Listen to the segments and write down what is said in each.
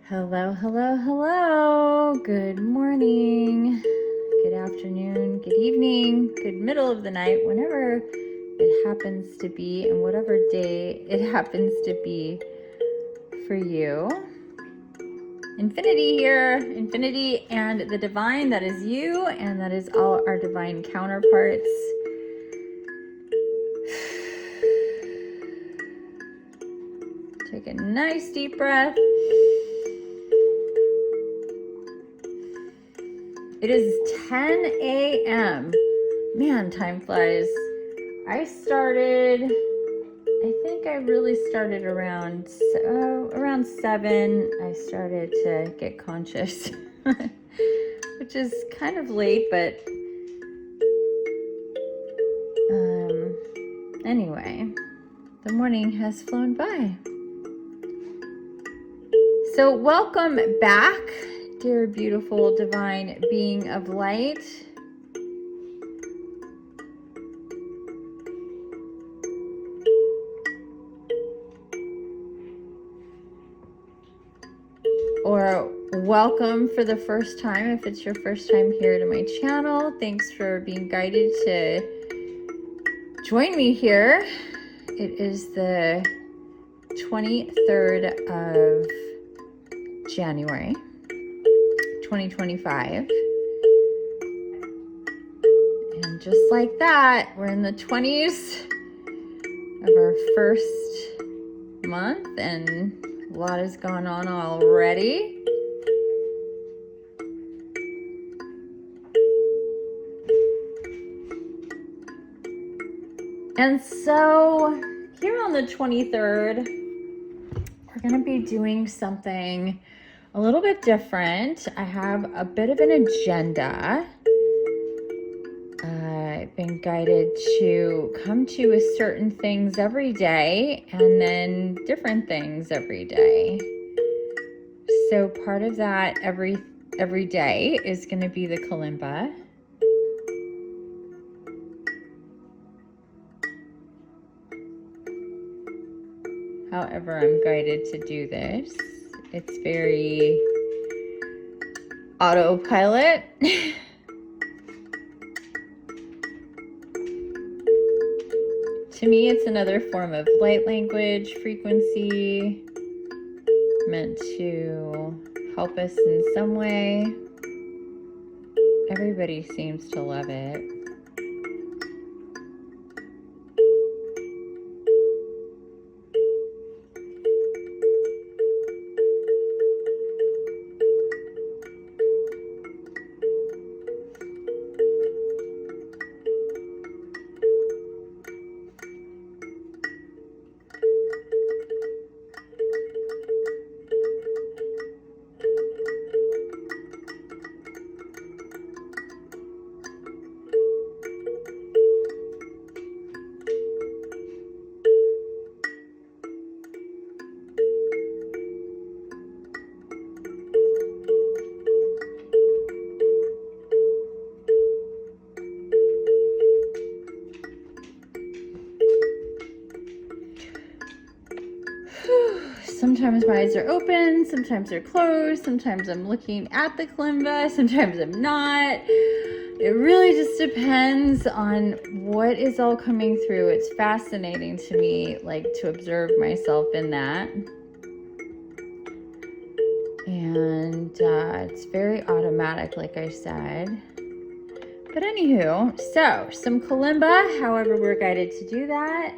Hello, hello, hello. Good morning, good afternoon, good evening, good middle of the night, whenever it happens to be, and whatever day it happens to be for you. Infinity here, Infinity and the divine, that is you, and that is all our divine counterparts. Take a nice deep breath. It is 10 a.m. Man, time flies. I think I really started around 7. I started to get conscious, which is kind of late, but anyway, the morning has flown by. So welcome back, dear beautiful divine being of light. Or welcome for the first time if it's your first time here to my channel. Thanks for being guided to join me here. It is the 23rd of January 2025. And just like that, we're in the 20s of our first month, and a lot has gone on already. And so here on the 23rd, we're going to be doing something a little bit different. I have a bit of an agenda. I've been guided to come to with certain things every day and then different things every day. So part of that every day is going to be the kalimba. However I'm guided to do this. It's very autopilot. To me, it's another form of light language, frequency, meant to help us in some way. Everybody seems to love it. Sometimes my eyes are open, sometimes they're closed, sometimes I'm looking at the kalimba, sometimes I'm not. It really just depends on what is all coming through. It's fascinating to me, like, to observe myself in that. And it's very automatic, like I said. But anywho, so some kalimba, however we're guided to do that.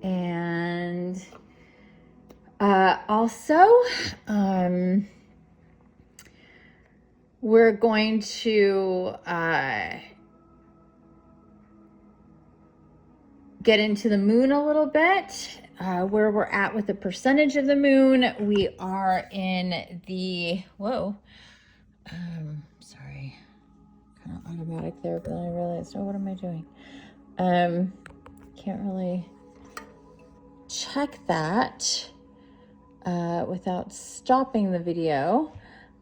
And also, we're going to get into the moon a little bit, where we're at with the percentage of the moon. We are in the, sorry, kind of automatic there, but then I realized, oh, what am I doing? Can't really check that without stopping the video,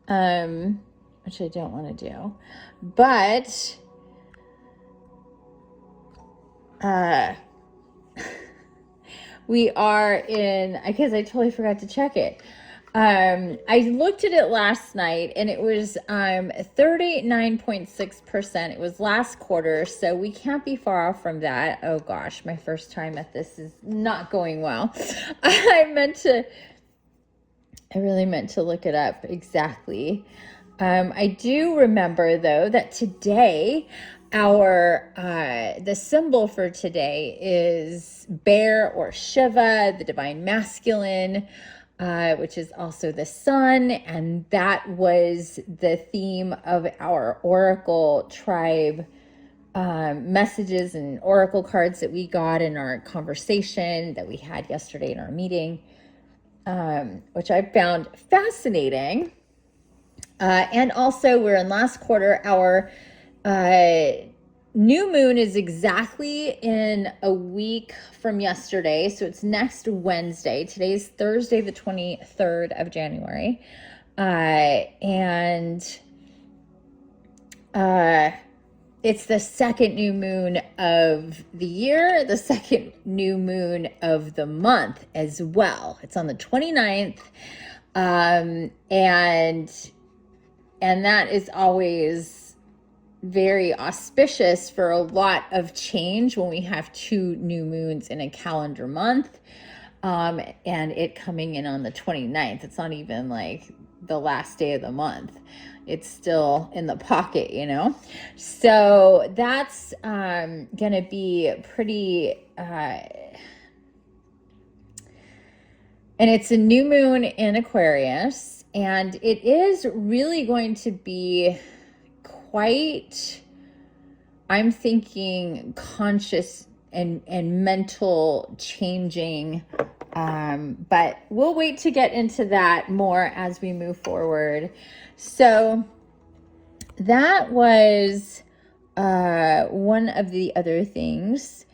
which I don't want to do, but We are in, I guess I totally forgot to check it. I looked at it last night and it was 39.6%. It was last quarter, so we can't be far off from that. Oh gosh, my first time at this is not going well. I really meant to look it up exactly. I do remember though that today the symbol for today is bear or Shiva, the divine masculine, which is also the sun, and that was the theme of our Oracle tribe messages and Oracle cards that we got in our conversation that we had yesterday in our meeting, which I found fascinating. And also, we're in last quarter. Our new moon is exactly in a week from yesterday. So it's next Wednesday. Today's Thursday, the 23rd of January. It's the second new moon of the year, the second new moon of the month as well. It's on the 29th. And that is always very auspicious for a lot of change when we have two new moons in a calendar month, and it coming in on the 29th. It's not even like the last day of the month. It's still in the pocket, you know? So that's going to be pretty... and it's a new moon in Aquarius, and it is really going to be quite, I'm thinking, conscious and mental changing. But we'll wait to get into that more as we move forward. So that was one of the other things.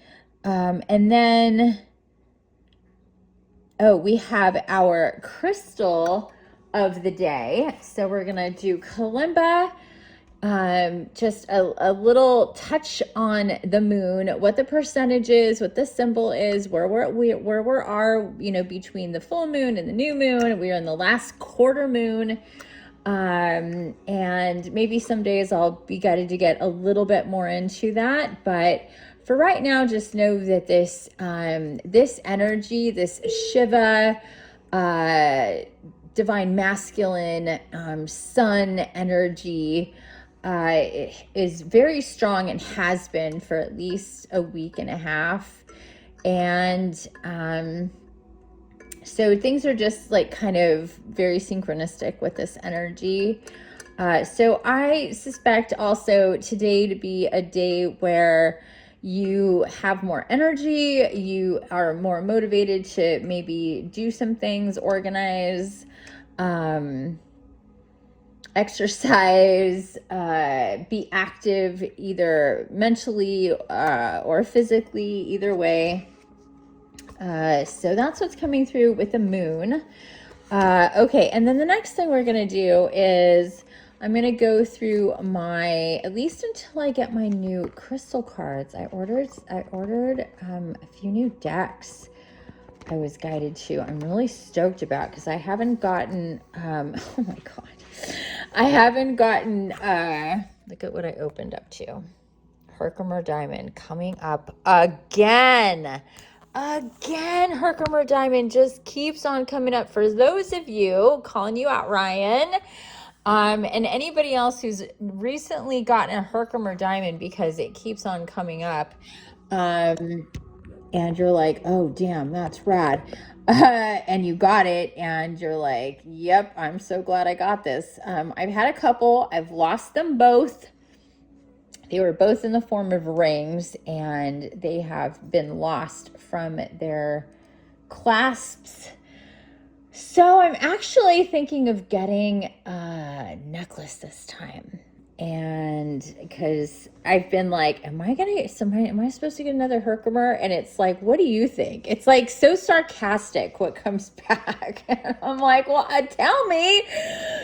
And then... oh, we have our crystal of the day. So we're going to do kalimba, just a little touch on the moon, what the percentage is, what the symbol is, where we are, you know, between the full moon and the new moon. We are in the last quarter moon. And maybe some days I'll be guided to get a little bit more into that, but for right now, just know that this energy, this Shiva, divine masculine, sun energy, is very strong and has been for at least a week and a half. And so things are just like kind of very synchronistic with this energy. So I suspect also today to be a day where you have more energy, you are more motivated to maybe do some things, organize, exercise, be active either mentally or physically, either way. So that's what's coming through with the moon. Okay, and then the next thing we're going to do is I'm going to go through at least until I get my new crystal cards. I ordered a few new decks I was guided to. I'm really stoked about because I haven't gotten, oh my God. I haven't gotten, look at what I opened up to. Herkimer Diamond coming up again. Herkimer Diamond just keeps on coming up. For those of you, calling you out, Ryan, and anybody else who's recently gotten a Herkimer Diamond, because it keeps on coming up, and you're like, oh damn, that's rad, and you got it and you're like, yep, I'm so glad I got this. I've had a couple, I've lost them both. They were both in the form of rings, and they have been lost from their clasps. So I'm actually thinking of getting a necklace this time. And because I've been like, am I supposed to get another Herkimer? And it's like, what do you think? It's like so sarcastic what comes back. And I'm like, well, tell me,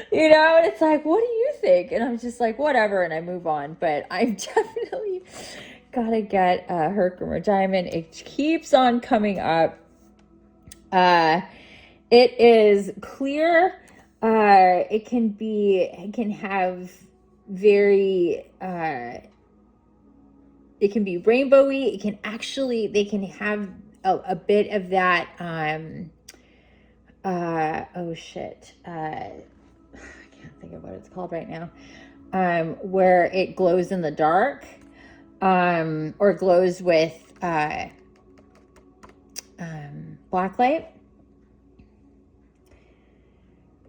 you know, and it's like, what do you think? And I'm just like, whatever. And I move on. But I've definitely got to get a Herkimer Diamond. It keeps on coming up. It is clear. It can have very, it can be rainbowy. They can have a bit of that, oh shit. I can't think of what it's called right now. Where it glows in the dark, or glows with, black light.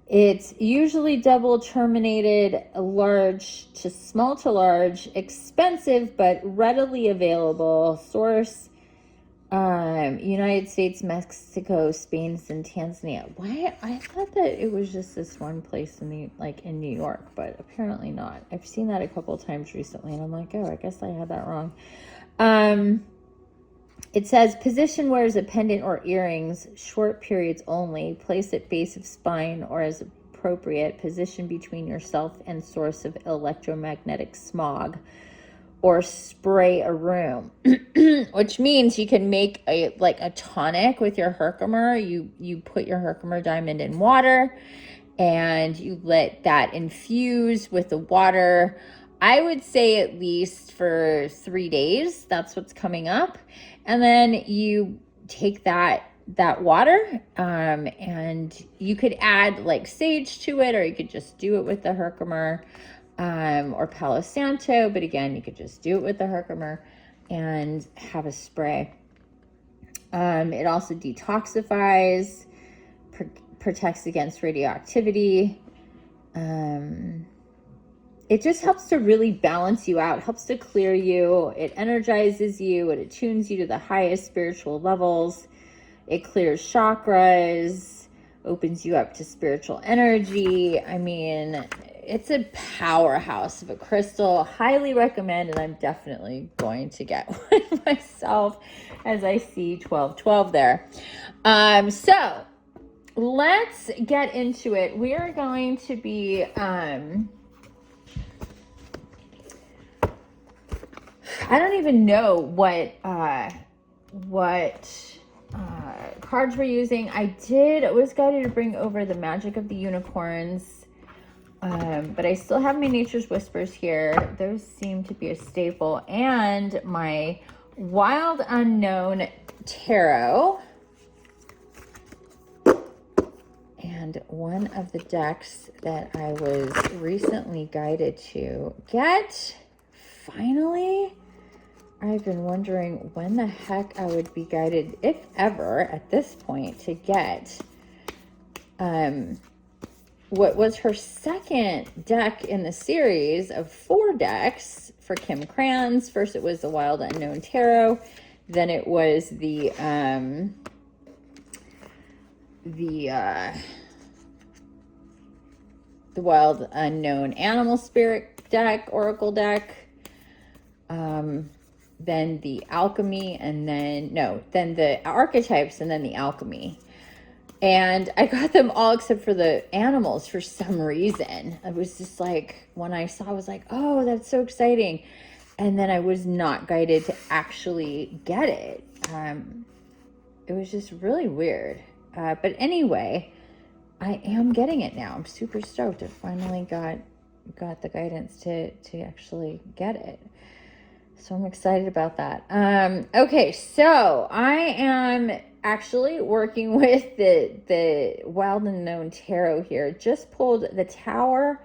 It's usually double terminated, large to small to large, expensive but readily available. Source, United States, Mexico, Spain, and Tanzania. Why? I thought that it was just this one place in in New York, but apparently not. I've seen that a couple of times recently, and I'm like, oh, I guess I had that wrong. It says, position wears a pendant or earrings, short periods only. Place at base of spine or as appropriate. Position between yourself and source of electromagnetic smog. Or spray a room. Which means you can make a tonic with your Herkimer. You put your Herkimer diamond in water, and you let that infuse with the water. I would say at least for 3 days. That's what's coming up. And then you take that water, and you could add like sage to it, or you could just do it with the Herkimer, or Palo Santo. But again, you could just do it with the Herkimer and have a spray. It also detoxifies, protects against radioactivity. It just helps to really balance you out, helps to clear you. It energizes you. It attunes you to the highest spiritual levels. It clears chakras, opens you up to spiritual energy. I mean, it's a powerhouse of a crystal. Highly recommend, and I'm definitely going to get one myself as I see 1212 there. So let's get into it. We are going to be, I don't even know what cards we're using. I was guided to bring over the magic of the unicorns, but I still have my Nature's Whispers here. Those seem to be a staple, and my Wild Unknown Tarot. And one of the decks that I was recently guided to get, finally, I've been wondering when the heck I would be guided, if ever, at this point, to get what was her second deck in the series of 4 decks for Kim Kranz. First, it was the Wild Unknown Tarot. Then it was the Wild Unknown Animal Spirit deck, Oracle deck. Then the alchemy, and then the archetypes, and then the alchemy. And I got them all except for the animals for some reason. I was just like, when I saw, I was like, oh, that's so exciting. And then I was not guided to actually get it. It was just really weird. But anyway, I am getting it now. I'm super stoked. I finally got the guidance to actually get it. So I'm excited about that. Okay, so I am actually working with the Wild Unknown Tarot here. Just pulled the Tower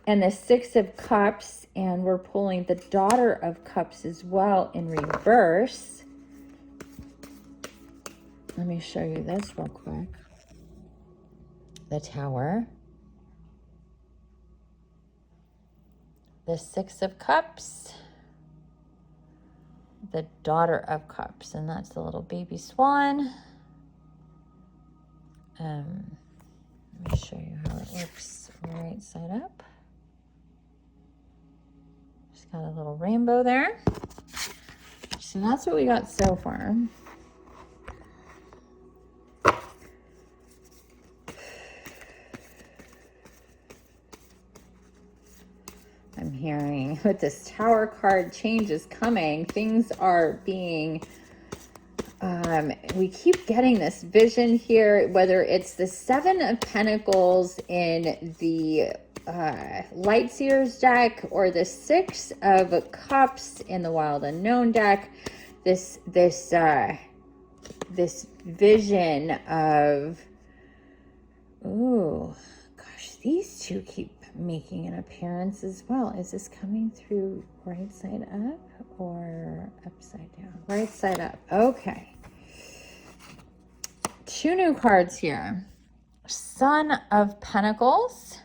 and the 6 of Cups, and we're pulling the Daughter of Cups as well in reverse. Let me show you this real quick. The Tower, the 6 of Cups, the Daughter of Cups, and that's the little baby swan. Let me show you how it looks right side up. Just got a little rainbow there. So that's what we got so far. I'm hearing with this Tower card, change is coming. Things are being We keep getting this vision here, whether it's the Seven of Pentacles in the Light Seers deck or the Six of Cups in the Wild Unknown deck. This vision of, oh gosh, these two keep making an appearance as well. Is this coming through right side up or upside down? Right side up. Okay. Two new cards here. Son of Pentacles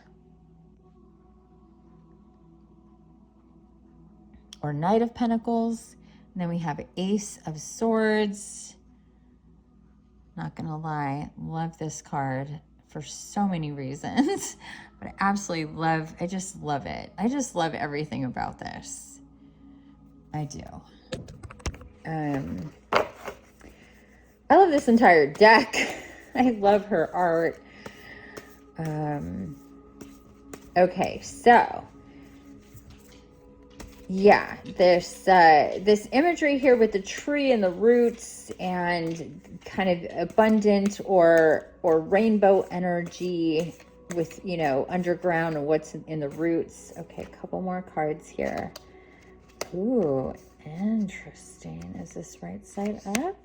or Knight of Pentacles. And then we have Ace of Swords. Not gonna lie, love this card for so many reasons. But I absolutely love, I just love it. I just love everything about this. I do. I love this entire deck. I love her art. Okay, so yeah, this imagery here with the tree and the roots and kind of abundant or rainbow energy with, you know, underground and what's in the roots. Okay, a couple more cards here. Ooh, interesting. Is this right side up?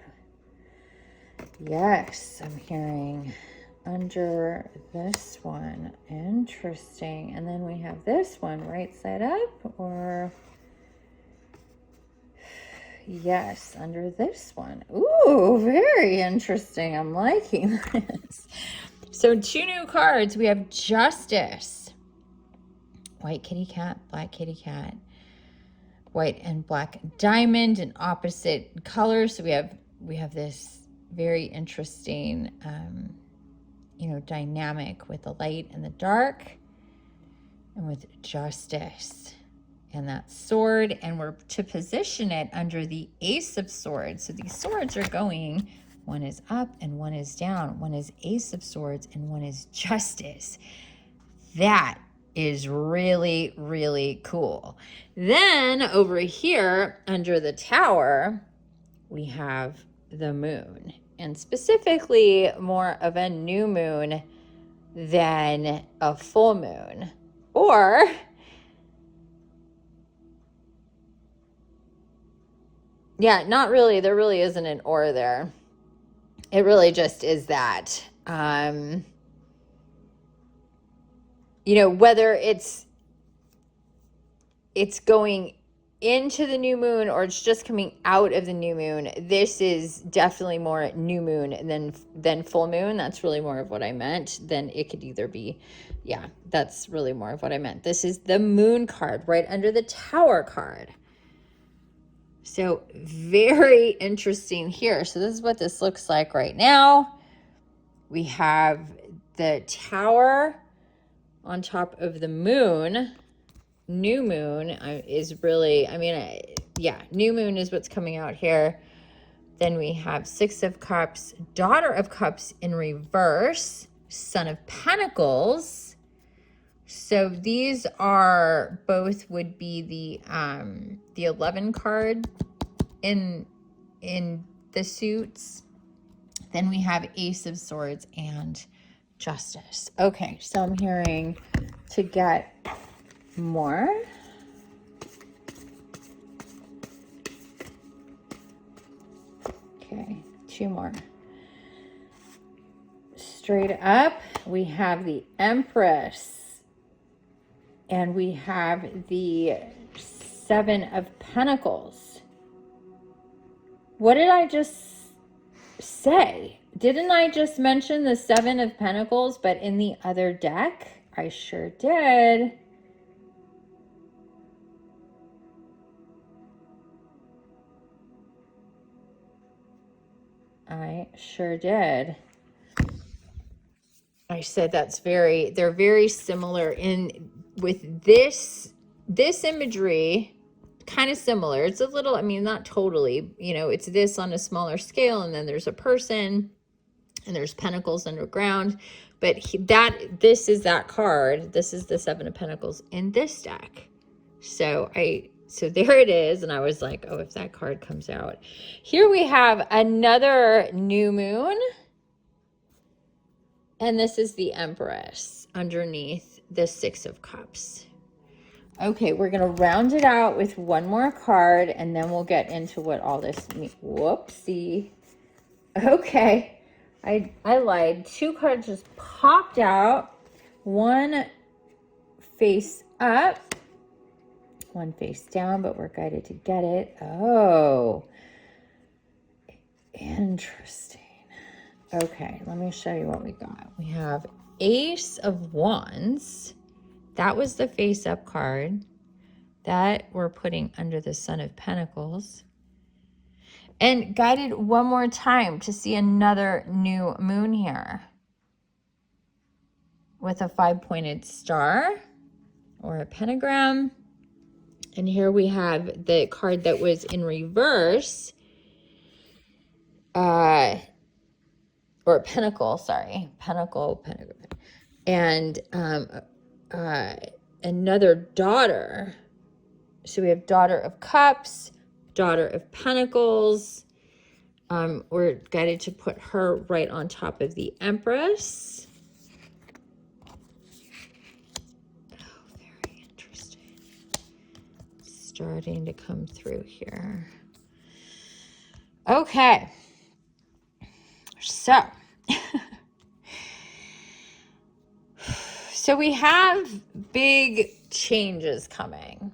Yes, I'm hearing under this one. Interesting. And then we have this one right side up, or yes, under this one. Ooh, very interesting. I'm liking this. So two new cards. We have Justice. White kitty cat, black kitty cat. White and black diamond in opposite colors. So we have this very interesting you know, dynamic with the light and the dark, and with Justice and that sword, and we're to position it under the Ace of Swords. So these swords are going, one is up and one is down, one is Ace of Swords and one is Justice. That is really, really cool. Then over here under the Tower, we have the moon, and specifically more of a new moon than a full moon. Or yeah, not really. There really isn't an or there. It really just is that. You know, whether it's going into the new moon or it's just coming out of the new moon, this is definitely more new moon than full moon. That's really more of what I meant. Then it could either be, yeah, that's really more of what I meant. This is the moon card right under the Tower card. So very interesting here. So this is what this looks like right now. We have the Tower on top of the moon. New moon is really, I mean, yeah, new moon is what's coming out here. Then we have Six of Cups, Daughter of Cups in reverse, Son of Pentacles. So these are both would be the 11 card in the suits. Then we have Ace of Swords and Justice. Okay, so I'm hearing to get more. Okay, two more. Straight up, we have the Empress, and we have the Seven of Pentacles. What did I just say? Didn't I just mention the Seven of Pentacles, but in the other deck? I sure did. I sure did. I said they're very similar in with this imagery, kind of similar. It's a little, I mean, not totally, you know, it's this on a smaller scale, and then there's a person and there's pentacles underground, but this is that card. This is the Seven of Pentacles in this deck. So I So there it is. And I was like, oh, if that card comes out. Here we have another new moon. And this is the Empress underneath the Six of Cups. Okay, we're going to round it out with one more card, and then we'll get into what all this means. Whoopsie. Okay, I lied. Two cards just popped out. One face up, one face down, but we're guided to get it. Oh, interesting. Okay, let me show you what we got. We have Ace of Wands. That was the face up card that we're putting under the Son of Pentacles. And guided one more time to see another new moon here with a 5-pointed star or a pentagram. And here we have the card that was in reverse, or pentacle, sorry, pentacle. And another daughter. So we have Daughter of Cups, Daughter of Pentacles. We're guided to put her right on top of the Empress. Oh, very interesting. Starting to come through here. Okay. So. So we have big changes coming.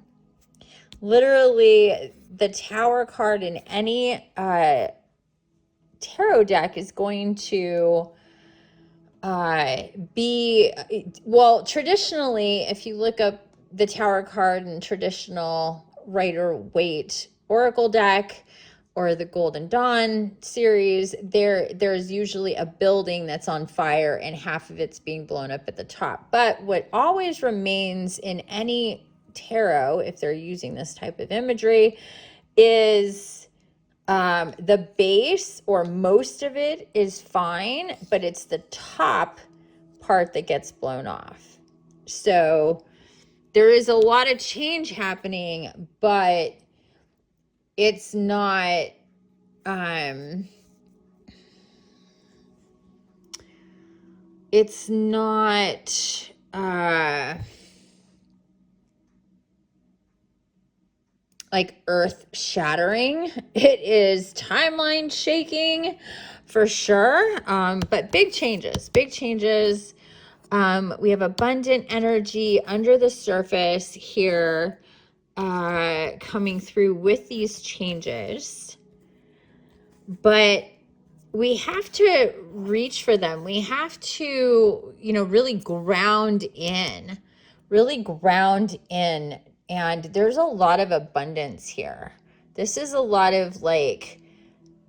Literally, the Tower card in any tarot deck is going to be, well, traditionally, if you look up the Tower card in traditional Rider-Waite Oracle deck or the Golden Dawn series, there's usually a building that's on fire and half of it's being blown up at the top. But what always remains in any tarot, if they're using this type of imagery, is the base, or most of it is fine, but it's the top part that gets blown off. So there is a lot of change happening, but it's not like earth shattering. It is timeline shaking for sure. But big changes. We have abundant energy under the surface here, coming through with these changes. But we have to reach for them. We have to, really ground in. And there's a lot of abundance here. This is a lot of like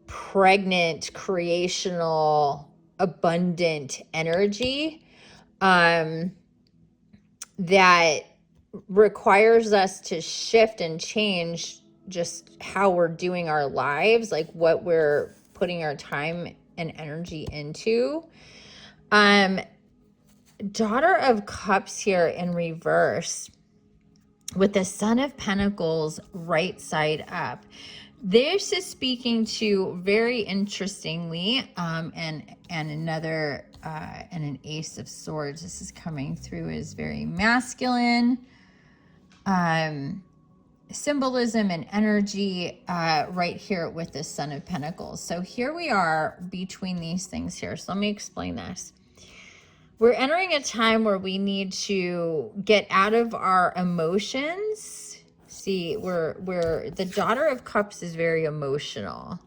pregnant, creational, abundant energy that requires us to shift and change just how we're doing our lives, like what we're putting our time and energy into. Daughter of Cups here in reverse with the Son of Pentacles right side up. This is speaking to, very interestingly, and another and an Ace of Swords. This is coming through as very masculine symbolism and energy right here with the Son of Pentacles. So here we are between these things here. So let me explain this. We're entering a time where we need to get out of our emotions. See, we're the Daughter of Cups is very emotional.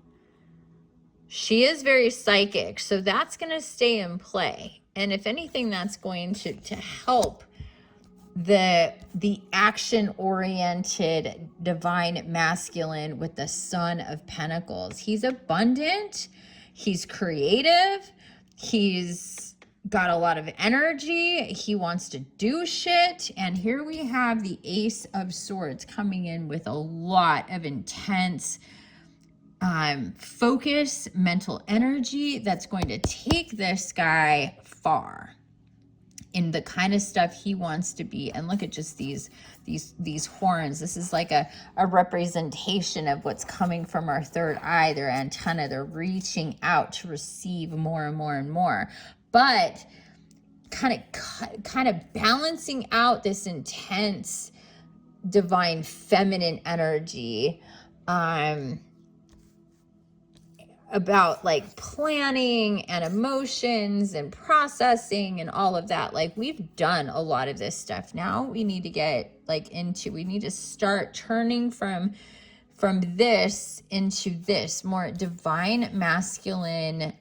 She is very psychic, so that's going to stay in play. And if anything, that's going to help the action-oriented divine masculine with the Son of Pentacles. He's abundant, he's creative, he's got a lot of energy, he wants to do shit. And here we have the Ace of Swords coming in with a lot of intense focus, mental energy that's going to take this guy far. in the kind of stuff he wants to be. And look at just these horns. This is like a representation of what's coming from our third eye, their antenna. They're reaching out to receive more and more and more. But kind of balancing out this intense divine feminine energy, about like planning and emotions and processing and all of that. Like, we've done a lot of this stuff. Now we need to get like we need to start turning from this into this more divine masculine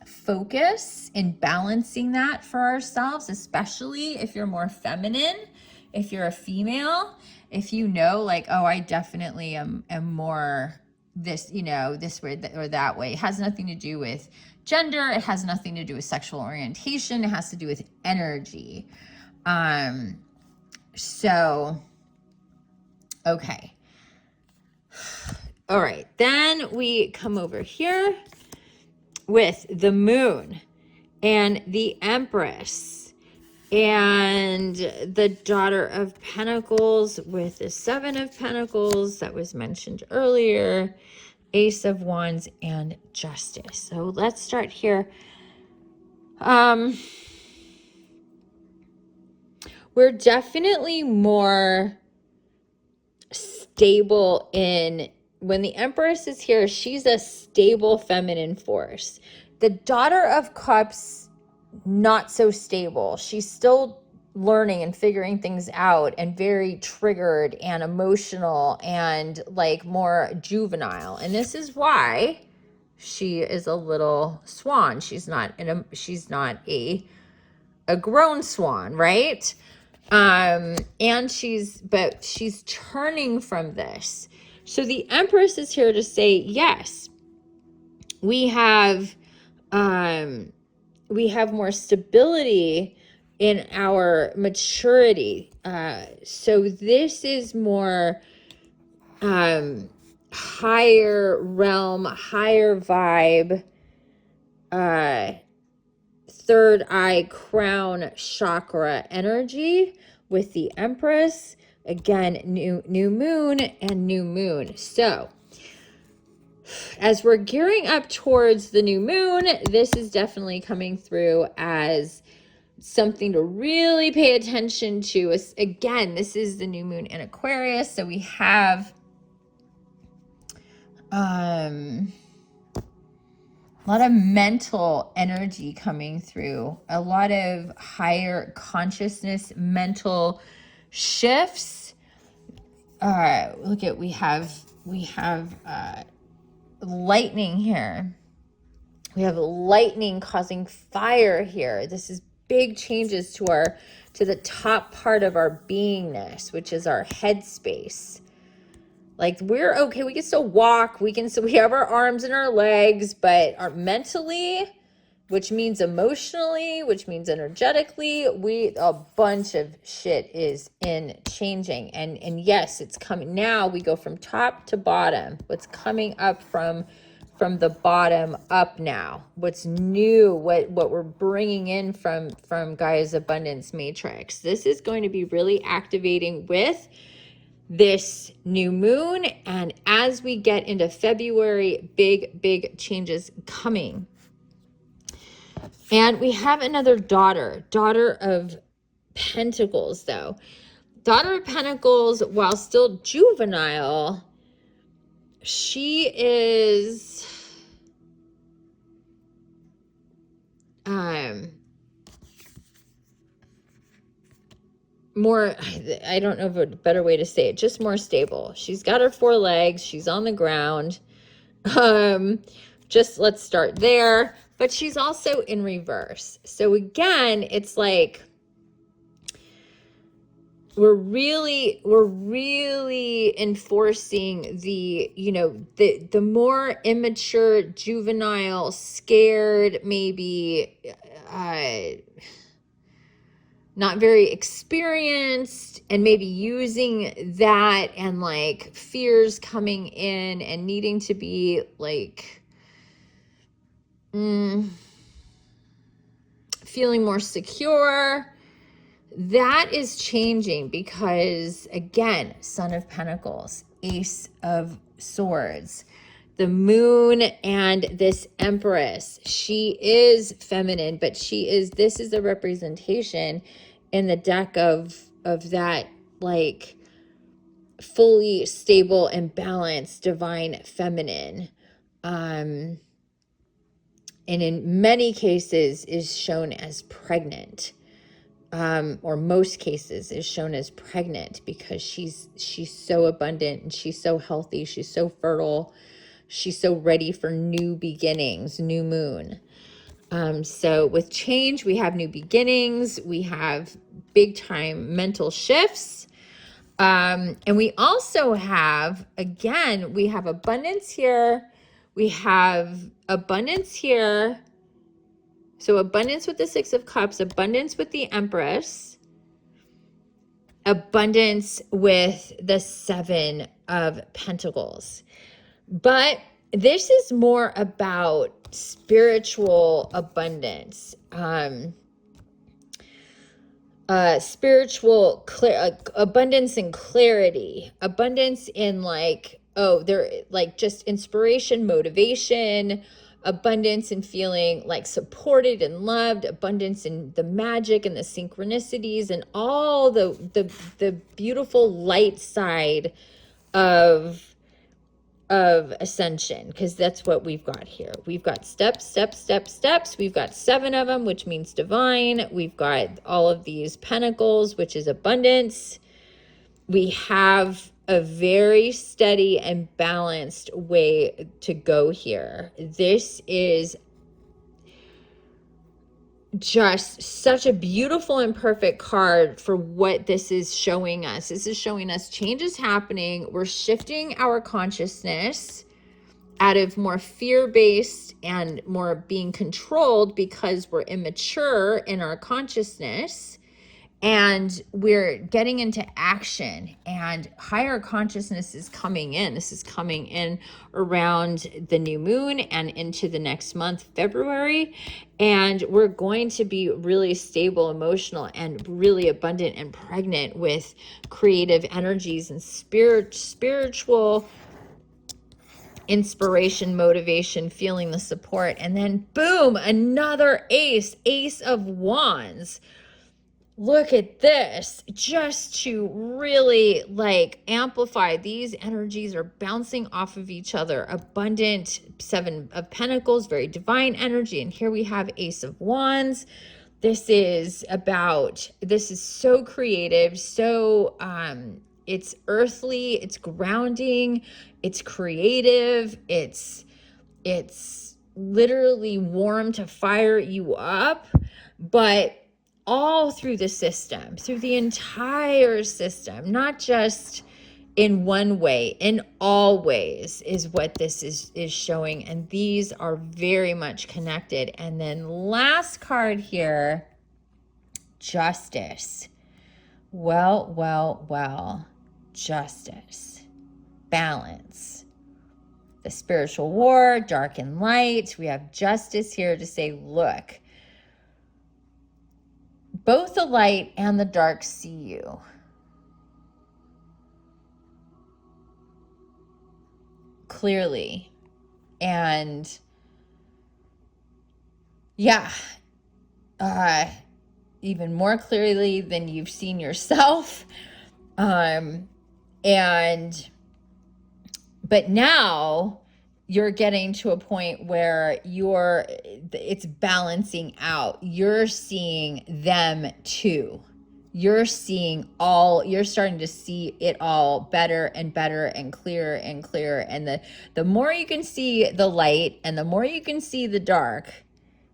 focus and balancing that for ourselves, especially if you're more feminine, if you're a female, if you know, like, oh, I definitely am more this, you know, this way or that way. It has nothing to do with gender. It has nothing to do with sexual orientation. It has to do with energy. So, okay. All right. Then we come over here with the moon and the Empress and the Daughter of Pentacles with the Seven of Pentacles that was mentioned earlier, Ace of Wands, and Justice. So let's start here. We're definitely more stable when the Empress is here, she's a stable feminine force. The Daughter of Cups, not so stable. She's still learning and figuring things out and very triggered and emotional and like more juvenile. And this is why she is a little swan. She's not a grown swan, right? And she's turning from this. So the Empress is here to say, yes, we have more stability in our maturity. So this is more higher realm, higher vibe, third eye crown chakra energy with the Empress. Again, new moon and new moon. So as we're gearing up towards the new moon, this is definitely coming through as something to really pay attention to. Again, this is the new moon in Aquarius. So we have a lot of mental energy coming through, a lot of higher consciousness, mental shifts. Look at, we have lightning here. We have lightning causing fire here. This is big changes to the top part of our beingness, which is our headspace. Like, we're okay. We can still walk. We have our arms and our legs, but our mentally, which means emotionally, which means energetically, a bunch of shit is changing. And yes, it's coming. Now we go from top to bottom. What's coming up from the bottom up now? What's new? What we're bringing in from Gaia's abundance matrix. This is going to be really activating with this new moon. And as we get into February, big changes coming. And we have another daughter of Pentacles, though. Daughter of Pentacles, while still juvenile, she is more, I don't know of a better way to say it, just more stable. She's got her 4 legs. She's on the ground. Just let's start there. But she's also in reverse. So again, it's like we're really enforcing the more immature, juvenile, scared, maybe not very experienced, and maybe using that and like fears coming in and needing to be like feeling more secure. That is changing because, again, Son of Pentacles, Ace of Swords, the Moon, and this Empress. She is feminine, but this is a representation in the deck of that, like, fully stable and balanced divine feminine. And in many cases is shown as pregnant. Or most cases is shown as pregnant because she's so abundant and she's so healthy, she's so fertile, she's so ready for new beginnings, new moon. So with change, we have new beginnings, we have big time mental shifts. And we also have, again, we have abundance here, we have abundance here. So abundance with the Six of Cups, abundance with the Empress, abundance with the Seven of Pentacles. But this is more about spiritual abundance, spiritual abundance and clarity, abundance in just inspiration, motivation, abundance in feeling like supported and loved, abundance in the magic and the synchronicities and all the beautiful light side of ascension, because that's what we've got here. We've got steps. We've got 7 of them, which means divine. We've got all of these pentacles, which is abundance. We have a very steady and balanced way to go here. This is just such a beautiful and perfect card for what this is showing us. This is showing us change is happening. We're shifting our consciousness out of more fear-based and more being controlled because we're immature in our consciousness. And we're getting into action, and higher consciousness is coming in. This is coming in around the new moon and into the next month, February. And we're going to be really stable, emotional, and really abundant and pregnant with creative energies and spiritual inspiration, motivation, feeling the support. And then boom, another ace of wands. Look at this, just to really amplify. These energies are bouncing off of each other. Abundant 7 of Pentacles, very divine energy. And here we have Ace of Wands. This is so creative. So it's earthly, it's grounding, it's creative. It's literally warm to fire you up, but all through the system, through the entire system, not just in one way, in all ways is what this is showing. And these are very much connected. And then last card here, Justice. Well, justice, balance, the spiritual war, dark and light. We have justice here to say, look, both the light and the dark see you. Clearly. And even more clearly than you've seen yourself. But now you're getting to a point where it's balancing out. You're seeing them too. You're starting to see it all better and better and clearer and clearer. And the more you can see the light and the more you can see the dark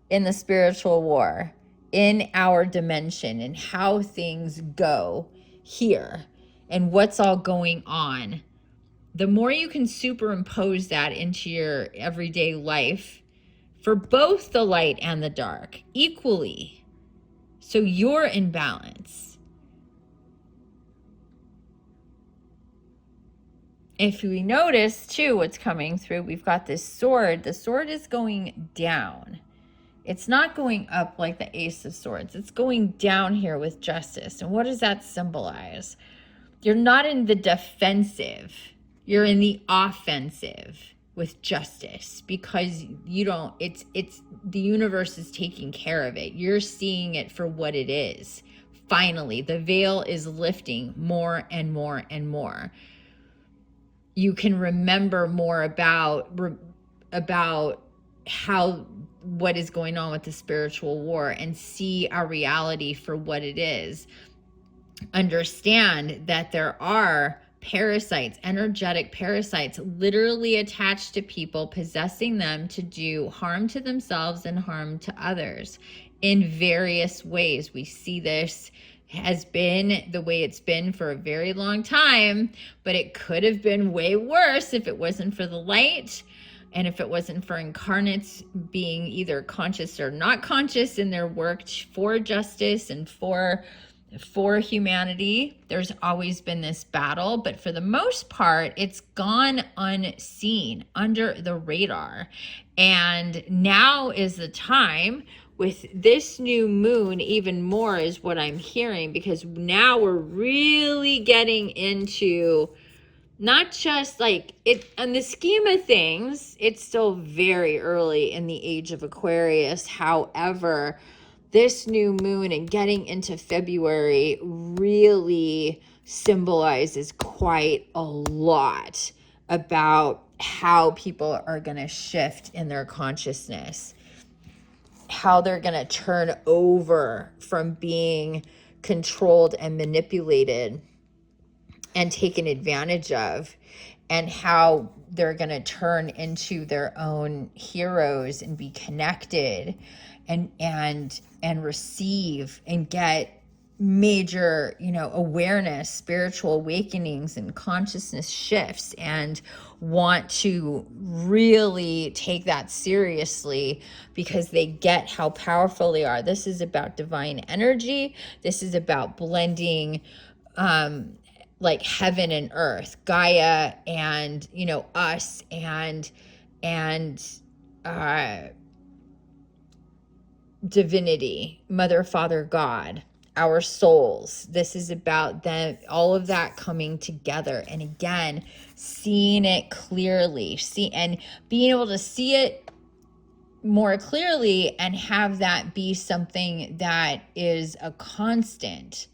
in the spiritual war, in our dimension, and how things go here and what's all going on, the more you can superimpose that into your everyday life for both the light and the dark equally, so you're in balance. If we notice too what's coming through, we've got this sword. The sword is going down. It's not going up like the Ace of Swords. It's going down here with justice. And what does that symbolize? You're not in the defensive. You're in the offensive with justice, because it's the universe is taking care of it. You're seeing it for what it is. Finally, the veil is lifting more and more and more. You can remember more about how what is going on with the spiritual war and see our reality for what it is. Understand that there are parasites, energetic parasites, literally attached to people, possessing them to do harm to themselves and harm to others in various ways. We see this has been the way it's been for a very long time, but it could have been way worse if it wasn't for the light. And if it wasn't for incarnates being either conscious or not conscious in their work for justice and for humanity. There's always been this battle, but for the most part, it's gone unseen, under the radar. And now is the time, with this new moon even more is what I'm hearing, because now we're really getting into not just like it, in the scheme of things, it's still very early in the age of Aquarius. However, this new moon and getting into February really symbolizes quite a lot about how people are going to shift in their consciousness, how they're going to turn over from being controlled and manipulated and taken advantage of, and how they're going to turn into their own heroes and be connected and receive and get major, awareness, spiritual awakenings and consciousness shifts, and want to really take that seriously because they get how powerful they are. This is about divine energy. This is about blending like heaven and earth, Gaia and, us and divinity, Mother, Father, God, our souls. This is about them, all of that coming together. And again, seeing it clearly, and being able to see it more clearly and have that be something that is a constant,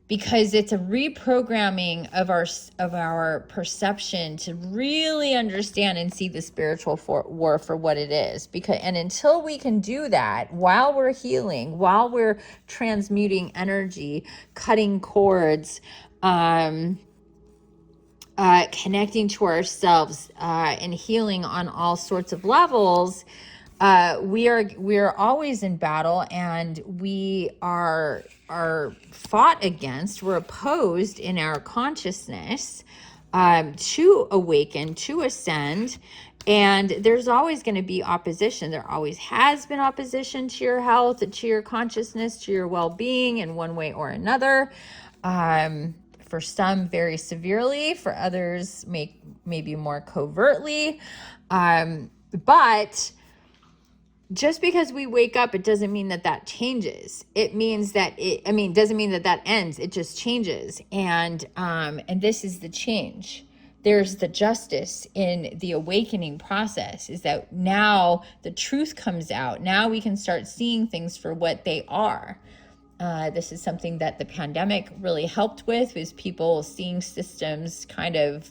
because it's a reprogramming of our perception to really understand and see the spiritual war for what it is. And until we can do that, while we're healing, while we're transmuting energy, cutting cords, connecting to ourselves, and healing on all sorts of levels, we are always in battle, and we are fought against, we're opposed in our consciousness to awaken, to ascend. And there's always going to be opposition. There always has been opposition to your health, to your consciousness, to your well-being in one way or another. For some very severely, for others maybe more covertly. But just because we wake up, it doesn't mean that changes. It means that doesn't mean that ends. It just changes. And this is the change. There's the justice in the awakening process, is that now the truth comes out. Now we can start seeing things for what they are. This is something that the pandemic really helped with, was people seeing systems kind of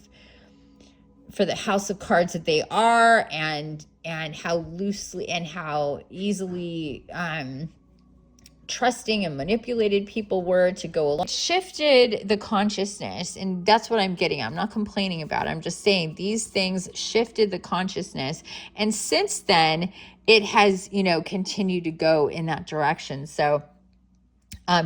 for the house of cards that they are, and how loosely and how easily trusting and manipulated people were to go along. It shifted the consciousness, and that's what I'm getting. I'm not complaining about it. I'm just saying these things shifted the consciousness, and since then it has continued to go in that direction. So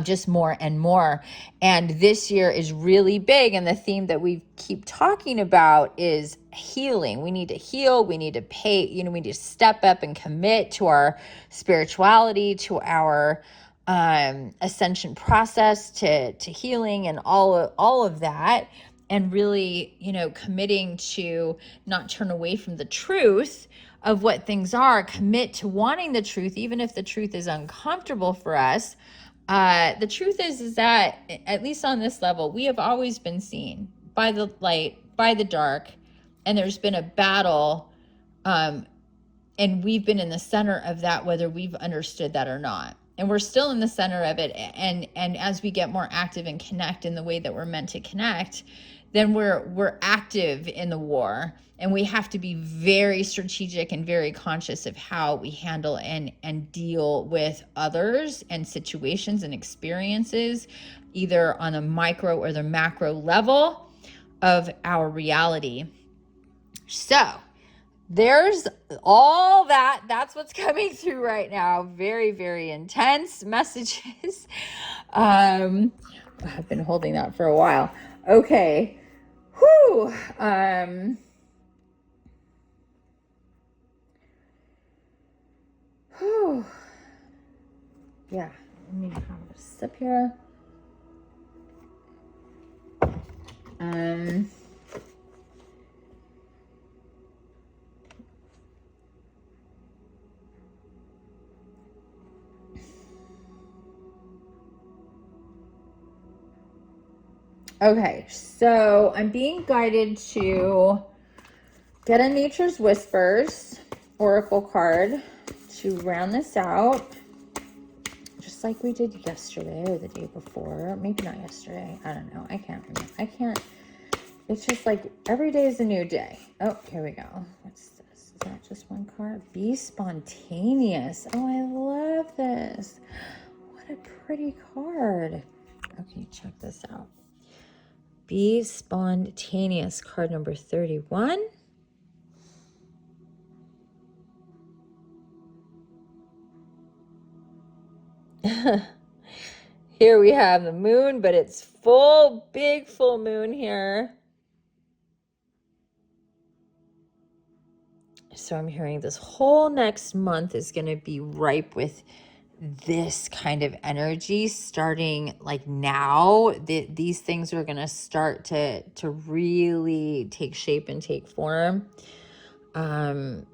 just more and more. And this year is really big. And the theme that we keep talking about is healing. We need to heal. We need to pay, we need to step up and commit to our spirituality, to our ascension process, to healing and all of that. And really, committing to not turn away from the truth of what things are, commit to wanting the truth, even if the truth is uncomfortable for us. The truth is that, at least on this level, we have always been seen by the light, by the dark, and there's been a battle, and we've been in the center of that, whether we've understood that or not. And we're still in the center of it. And as we get more active and connect in the way that we're meant to connect, then we're active in the war. And we have to be very strategic and very conscious of how we handle and deal with others and situations and experiences, either on the micro or the macro level of our reality. So there's all that. That's what's coming through right now. Very, very intense messages. I've been holding that for a while. Okay. Whew. Whew. Yeah. Let me have a sip here. Okay, so I'm being guided to get a Nature's Whispers Oracle card to round this out, just like we did yesterday or the day before. Maybe not yesterday. I don't know. I can't remember. It's just like every day is a new day. Oh, here we go. What's this? Is that just one card? Be spontaneous. Oh, I love this. What a pretty card. Okay, check this out. Be spontaneous, card number 31. Here we have the moon, but it's full, big full moon here. So I'm hearing this whole next month is going to be ripe with this kind of energy, starting like now. These things are going to start to really take shape and take form. And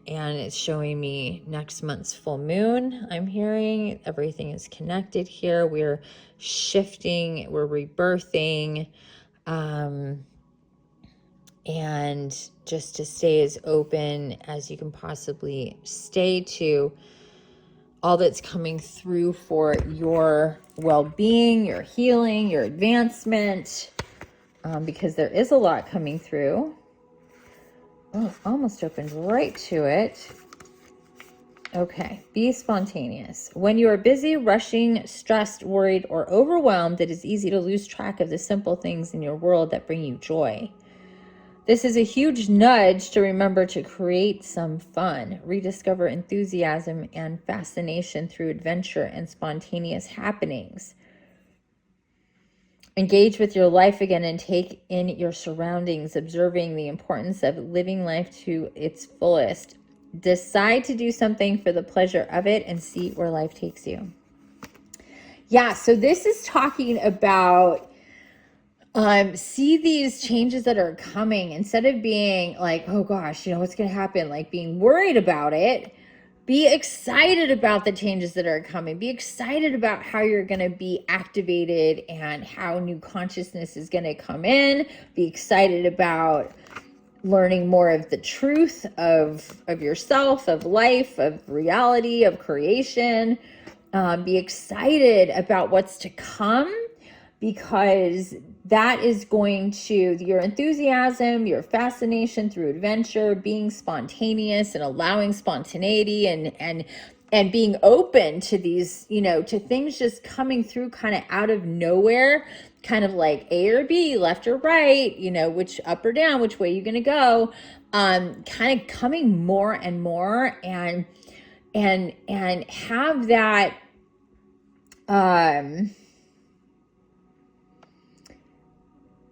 it's showing me next month's full moon. I'm hearing everything is connected here. We're shifting, we're rebirthing, and just to stay as open as you can possibly stay to all that's coming through for your well-being, your healing, your advancement, because there is a lot coming through. Oh, almost opened right to it. Okay, be spontaneous. When you are busy, rushing, stressed, worried, or overwhelmed, it is easy to lose track of the simple things in your world that bring you joy. This is a huge nudge to remember to create some fun, rediscover enthusiasm and fascination through adventure and spontaneous happenings. Engage with your life again and take in your surroundings, observing the importance of living life to its fullest. Decide to do something for the pleasure of it and see where life takes you. Yeah, so this is talking about see these changes that are coming. Instead of being like, oh gosh, what's going to happen? Like being worried about it, be excited about the changes that are coming. Be excited about how you're going to be activated and how new consciousness is going to come in. Be excited about learning more of the truth of yourself, of life, of reality, of creation. Be excited about what's to come, because that is going to, your enthusiasm, your fascination through adventure, being spontaneous and allowing spontaneity and being open to these, to things just coming through kind of out of nowhere, kind of like A or B, left or right, which up or down, which way you're going to go, kind of coming more and more, and have that,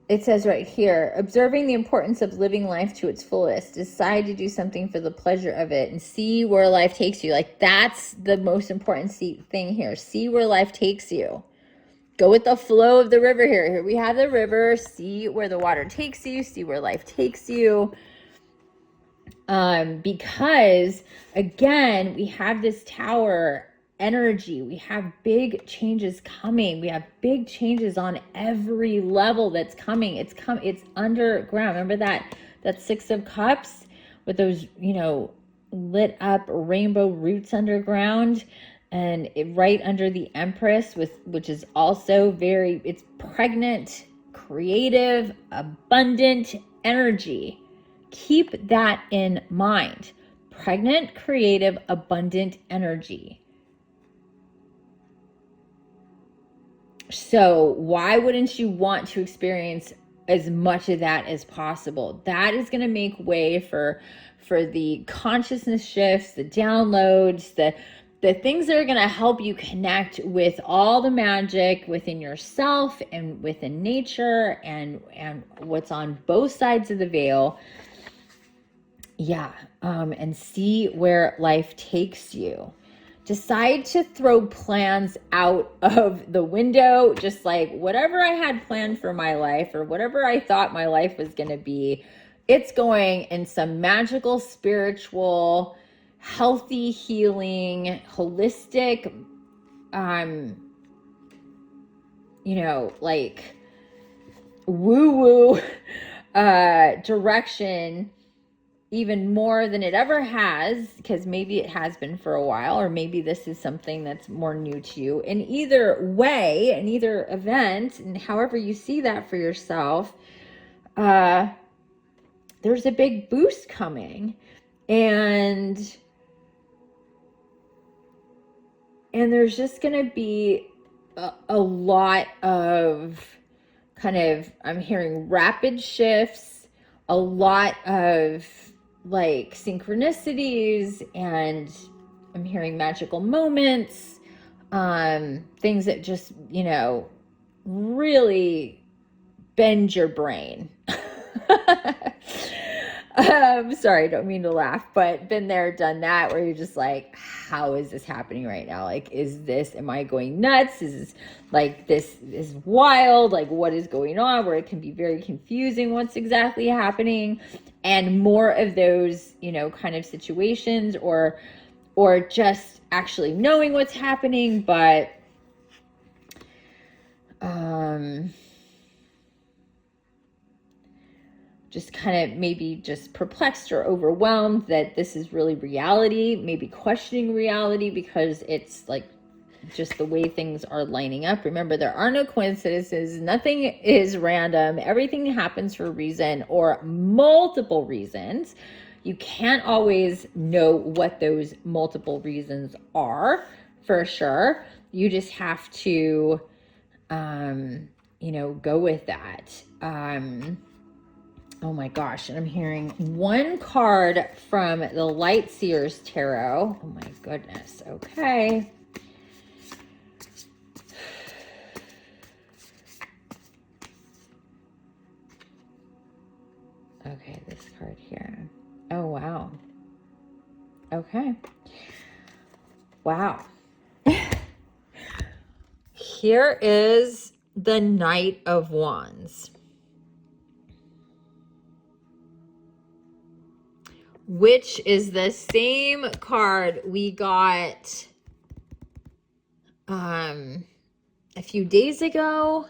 it says right here, observing the importance of living life to its fullest. Decide to do something for the pleasure of it and see where life takes you. Like, that's the most important thing here. See where life takes you. Go with the flow of the river here. Here we have the river. See where the water takes you. See where life takes you. Because again, we have this tower energy. We have big changes coming. We have big changes on every level that's coming. It's underground. Remember that Six of Cups with those, lit up rainbow roots underground, and right under the Empress, which is also it's pregnant, creative, abundant energy. Keep that in mind. Pregnant, creative, abundant energy. So why wouldn't you want to experience as much of that as possible? That is going to make way for the consciousness shifts, the downloads, the things that are going to help you connect with all the magic within yourself and within nature and what's on both sides of the veil. Yeah, and see where life takes you. Decide to throw plans out of the window, just like whatever I had planned for my life or whatever I thought my life was going to be, it's going in some magical, spiritual, healthy, healing, holistic, like woo-woo direction, even more than it ever has, because maybe it has been for a while, or maybe this is something that's more new to you. In either way, in either event, and however you see that for yourself, there's a big boost coming, and there's just going to be a lot of I'm hearing rapid shifts, a lot of like synchronicities, and I'm hearing magical moments, things that just, really bend your brain. Sorry, I don't mean to laugh, but been there, done that, where you're just like, how is this happening right now? Like, am I going nuts? Is this is wild? Like, what is going on? Where it can be very confusing what's exactly happening, and more of those, kind of situations, or just actually knowing what's happening, but just kind of maybe just perplexed or overwhelmed that this is really reality, maybe questioning reality because it's like just the way things are lining up. Remember, there are no coincidences. Nothing is random. Everything happens for a reason or multiple reasons. You can't always know what those multiple reasons are for sure. You just have to, go with that. Oh my gosh, and I'm hearing one card from the Light Seers Tarot. Oh my goodness, okay. Okay, this card here. Oh, wow. Okay. Wow. Here is the Knight of Wands, which is the same card we got a few days ago.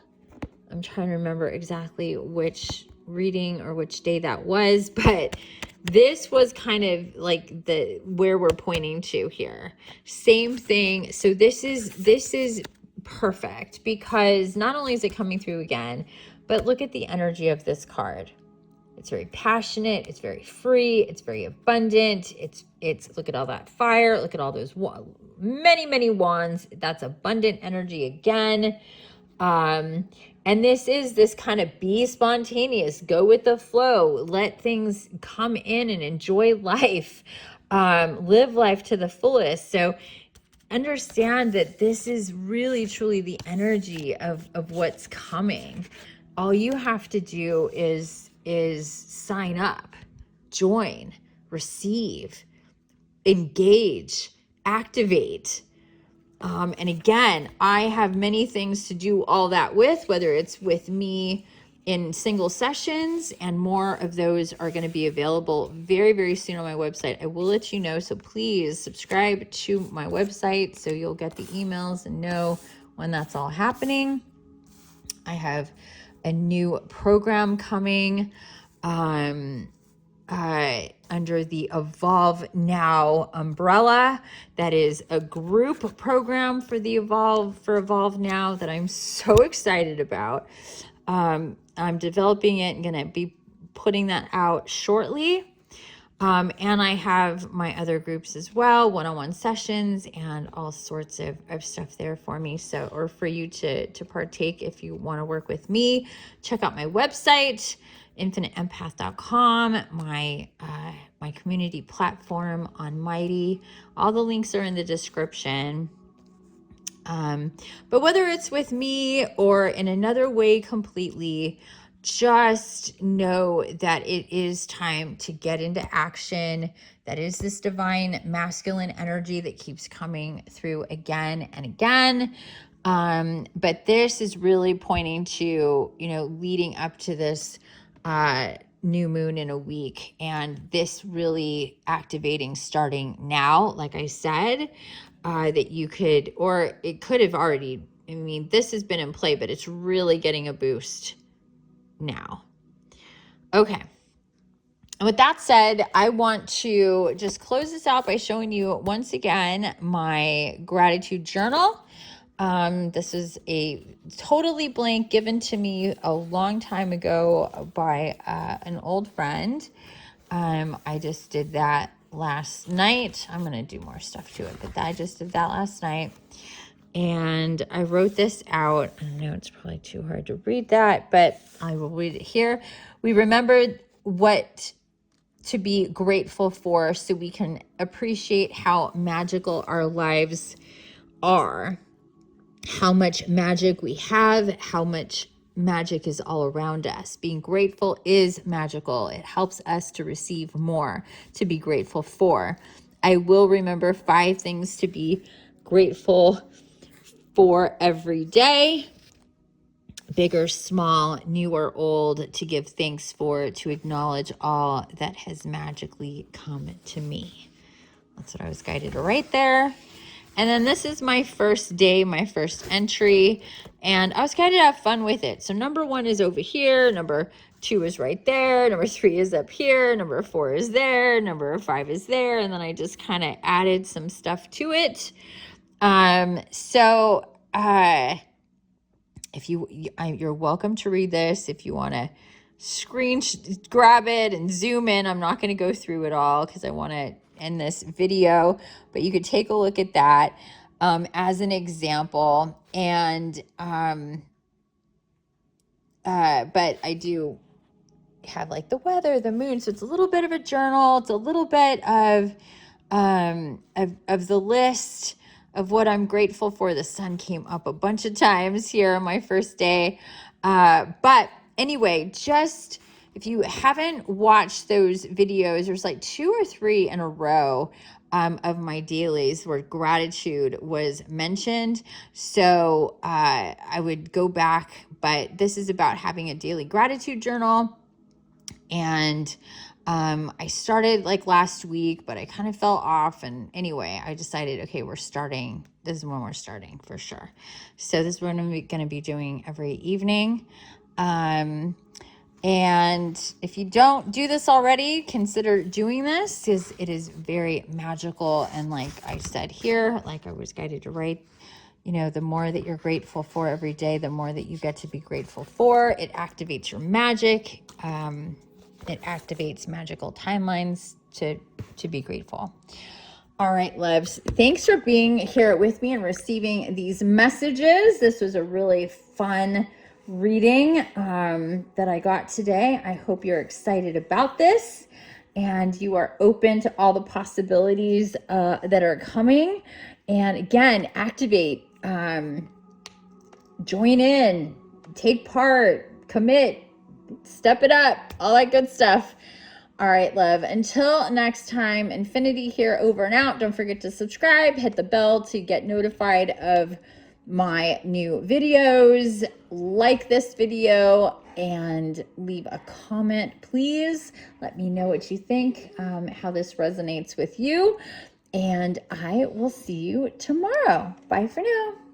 I'm trying to remember exactly which reading or which day that was, but this was kind of like where we're pointing to here. Same thing. So this is perfect, because not only is it coming through again, but look at the energy of this card. It's very passionate. It's very free. It's very abundant. It's look at all that fire. Look at all those many, many wands. That's abundant energy again. And this kind of be spontaneous, go with the flow, let things come in and enjoy life, live life to the fullest. So understand that this is really, truly the energy of what's coming. All you have to do is sign up, join, receive, engage, activate. And again, I have many things to do all that with, whether it's with me in single sessions, and more of those are going to be available very, very soon on my website. I will let you know. So please subscribe to my website so you'll get the emails and know when that's all happening. I have a new program coming under the Evolve Now umbrella. That is a group program for Evolve Now that I'm so excited about. I'm developing it and going to be putting that out shortly. And I have my other groups as well, one-on-one sessions and all sorts of stuff there for me. So, or for you to partake if you want to work with me. Check out my website, infiniteempath.com, my community platform on Mighty. All the links are in the description. But whether it's with me or in another way completely, just know that it is time to get into action. That is this divine masculine energy that keeps coming through again and again. But this is really pointing to, leading up to this new moon in a week, and this really activating starting now, like I said, that you could, or it could have already, this has been in play, but it's really getting a boost now. Okay. And with that said, I want to just close this out by showing you once again my gratitude journal. This is a totally blank given to me a long time ago by an old friend. I just did that last night. I'm going to do more stuff to it, but I just did that last night. And I wrote this out. I know it's probably too hard to read that, but I will read it here. We remembered what to be grateful for so we can appreciate how magical our lives are, how much magic we have, how much magic is all around us. Being grateful is magical. It helps us to receive more, to be grateful for. I will remember 5 things to be grateful for every day, big or small, new or old, to give thanks for, to acknowledge all that has magically come to me. That's what I was guided to write there. And then this is my first day, my first entry, and I was guided to have fun with it. So number 1 is over here, number 2 is right there, number 3 is up here, number 4 is there, number 5 is there, and then I just kind of added some stuff to it. If you're welcome to read this. If you want to grab it and zoom in, I'm not going to go through it all because I want to end this video, but you could take a look at that as an example. And but I do have like the weather, the moon, so it's a little bit of a journal. It's a little bit of the list of what I'm grateful for. The sun came up a bunch of times here on my first day. But anyway, just if you haven't watched those videos, there's like 2 or 3 in a row of my dailies where gratitude was mentioned. So I would go back, but this is about having a daily gratitude journal. And I started like last week, but I kind of fell off. And anyway, I decided, okay, we're starting. This is when we're starting for sure. So this is what I'm going to be doing every evening. And if you don't do this already, consider doing this, because it is very magical. And like I said here, like I was guided to write, the more that you're grateful for every day, the more that you get to be grateful for. It activates your magic. It activates magical timelines to be grateful. All right, loves. Thanks for being here with me and receiving these messages. This was a really fun reading that I got today. I hope you're excited about this and you are open to all the possibilities that are coming. And again, activate, join in, take part, commit, step it up, all that good stuff. All right, love. Until next time, Infiniti here, over and out. Don't forget to subscribe, hit the bell to get notified of my new videos, like this video, and leave a comment, please. Let me know what you think, how this resonates with you, and I will see you tomorrow. Bye for now.